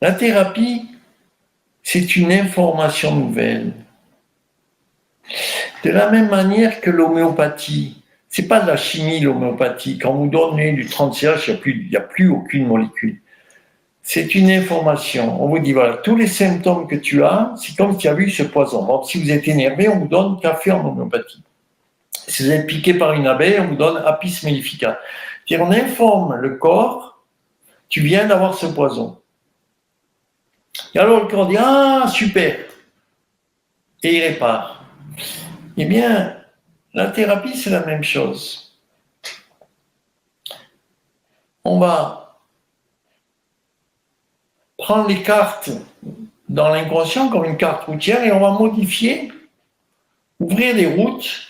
La thérapie, c'est une information nouvelle. De la même manière que l'homéopathie, c'est pas de la chimie l'homéopathie. Quand vous donnez du 30CH, il n'y a plus aucune molécule. C'est une information. On vous dit, voilà, tous les symptômes que tu as, c'est comme si tu as vu ce poison. Donc, si vous êtes énervé, on vous donne café en homéopathie. Si vous êtes piqué par une abeille, on vous donne Apis mellifica. C'est-à-dire, on informe le corps, tu viens d'avoir ce poison. Et alors, le corps dit, ah, super. Et il répare. Eh bien, la thérapie, c'est la même chose. On va prendre les cartes dans l'inconscient comme une carte routière et on va modifier, ouvrir des routes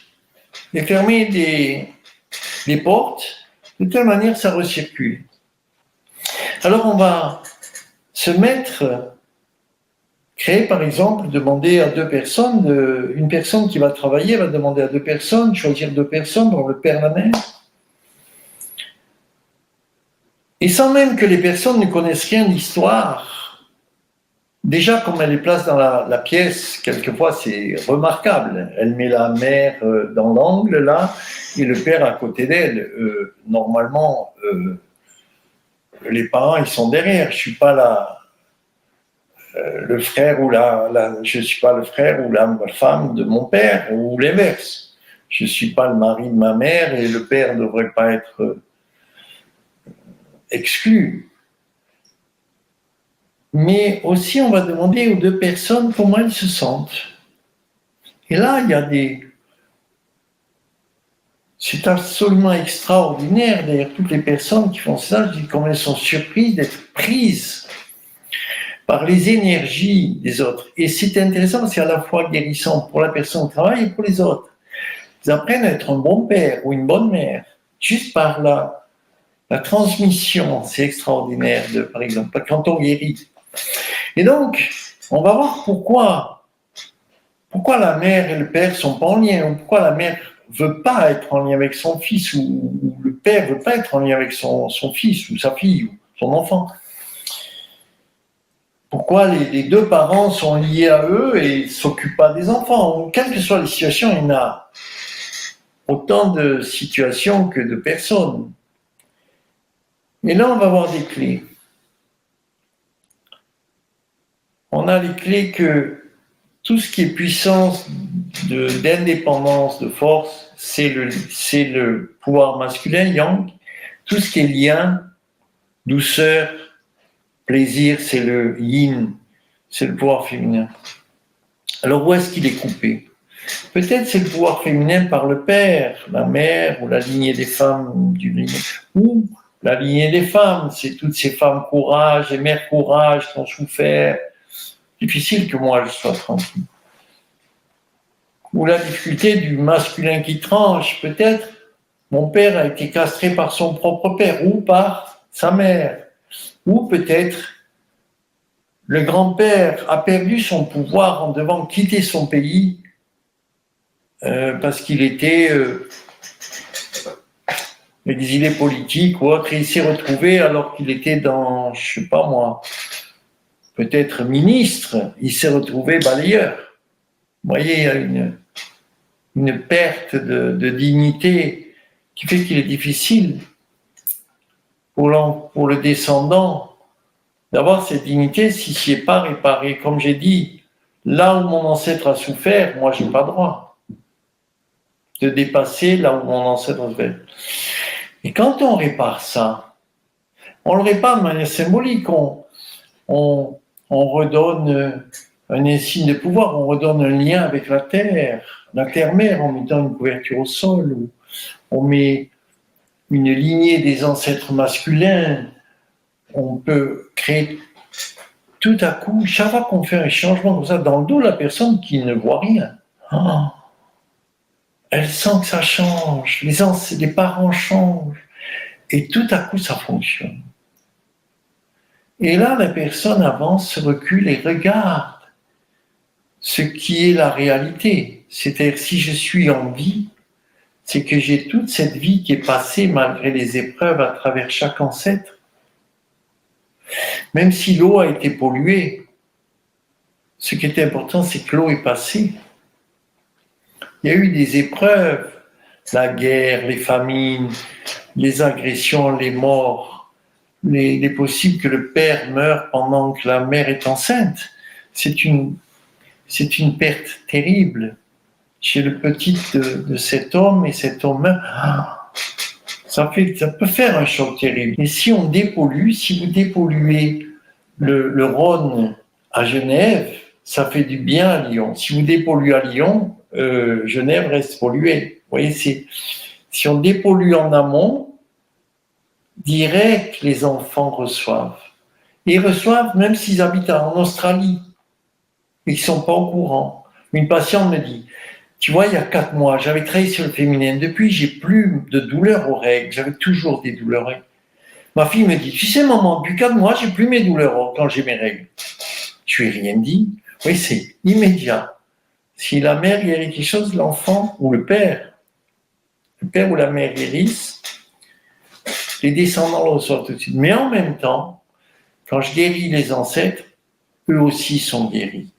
et fermer des portes de telle manière que ça recircule. Alors on va se mettre, créer par exemple, demander à deux personnes, une personne qui va travailler va demander à deux personnes, choisir deux personnes, dont le père et la mère. Et sans même que les personnes ne connaissent rien d'histoire, déjà comme elle les place dans la pièce, quelquefois c'est remarquable. Elle met la mère dans l'angle là, et le père à côté d'elle. Normalement, les parents ils sont derrière. Je suis pas le frère ou je suis pas le frère ou la femme de mon père ou l'inverse. Je suis pas le mari de ma mère et le père ne devrait pas être exclu. Mais aussi, on va demander aux deux personnes comment elles se sentent. Et là, il y a c'est absolument extraordinaire, d'ailleurs, toutes les personnes qui font ça, je dis comment elles sont surprises d'être prises par les énergies des autres. Et c'est intéressant, c'est à la fois guérissant pour la personne qui travaille et pour les autres. Ils apprennent à être un bon père ou une bonne mère, juste par la transmission, c'est extraordinaire, par exemple, quand on guérit. Et donc, on va voir pourquoi la mère et le père sont pas en lien, ou pourquoi la mère veut pas être en lien avec son fils, ou le père veut pas être en lien avec son fils, ou sa fille, ou son enfant. Pourquoi les deux parents sont liés à eux et ne s'occupent pas des enfants. Quelles que soient les situations, il y en a autant de situations que de personnes. Et là, on va voir des clés. On a les clés que tout ce qui est puissance d'indépendance, de force, c'est le pouvoir masculin, yang. Tout ce qui est lien, douceur, plaisir, c'est le yin, c'est le pouvoir féminin. Alors où est-ce qu'il est coupé? Peut-être c'est le pouvoir féminin par le père, la mère ou la lignée des femmes ou la lignée des femmes, c'est toutes ces femmes courage et mères courage qui ont souffert. Difficile que moi je sois tranquille. Ou la difficulté du masculin qui tranche, peut-être. Mon père a été castré par son propre père ou par sa mère. Ou peut-être le grand-père a perdu son pouvoir en devant quitter son pays parce qu'il était exilé politique ou autre, et il s'est retrouvé alors qu'il était dans, je sais pas moi, peut-être ministre, il s'est retrouvé balayeur. Vous voyez, il y a une perte de dignité qui fait qu'il est difficile pour le descendant d'avoir cette dignité s'il n'y est pas réparé. Comme j'ai dit, là où mon ancêtre a souffert, moi, je n'ai pas droit de dépasser là où mon ancêtre a souffert. Et quand on répare ça, on le répare de manière symbolique, on redonne un insigne de pouvoir, on redonne un lien avec la terre-mère, en mettant une couverture au sol, ou on met une lignée des ancêtres masculins, on peut créer tout à coup, chaque fois qu'on fait un changement comme ça, dans le dos de la personne qui ne voit rien, elle sent que ça change, les parents changent, et tout à coup ça fonctionne. Et là, la personne avance, se recule et regarde ce qui est la réalité. C'est-à-dire, si je suis en vie, c'est que j'ai toute cette vie qui est passée malgré les épreuves à travers chaque ancêtre. même si l'eau a été polluée. Ce qui est important, c'est que l'eau est passée. Il y a eu des épreuves, la guerre, les famines, les agressions, les morts. Il est possible que le père meure pendant que la mère est enceinte. C'est une perte terrible chez le petit de cet homme, et cet homme meurt. Ça peut faire un choc terrible. Et si on dépollue, si vous dépolluez le Rhône à Genève, ça fait du bien à Lyon. Si vous dépolluez à Lyon, Genève reste polluée. Vous voyez, si on dépollue en amont, direct, les enfants reçoivent. Et ils reçoivent même s'ils habitent en Australie. Ils ne sont pas au courant. Une patiente me dit, tu vois, il y a 4 mois, j'avais travaillé sur le féminin. Depuis, j'ai plus de douleurs aux règles. J'avais toujours des douleurs aux règles. Ma fille me dit, tu sais, maman, depuis 4 mois, j'ai plus mes douleurs quand j'ai mes règles. Je lui ai rien dit. Oui, c'est immédiat. Si la mère guérit quelque chose, l'enfant ou le père ou la mère guérissent, les descendants le reçoivent tout de suite. Mais en même temps, quand je guéris les ancêtres, eux aussi sont guéris.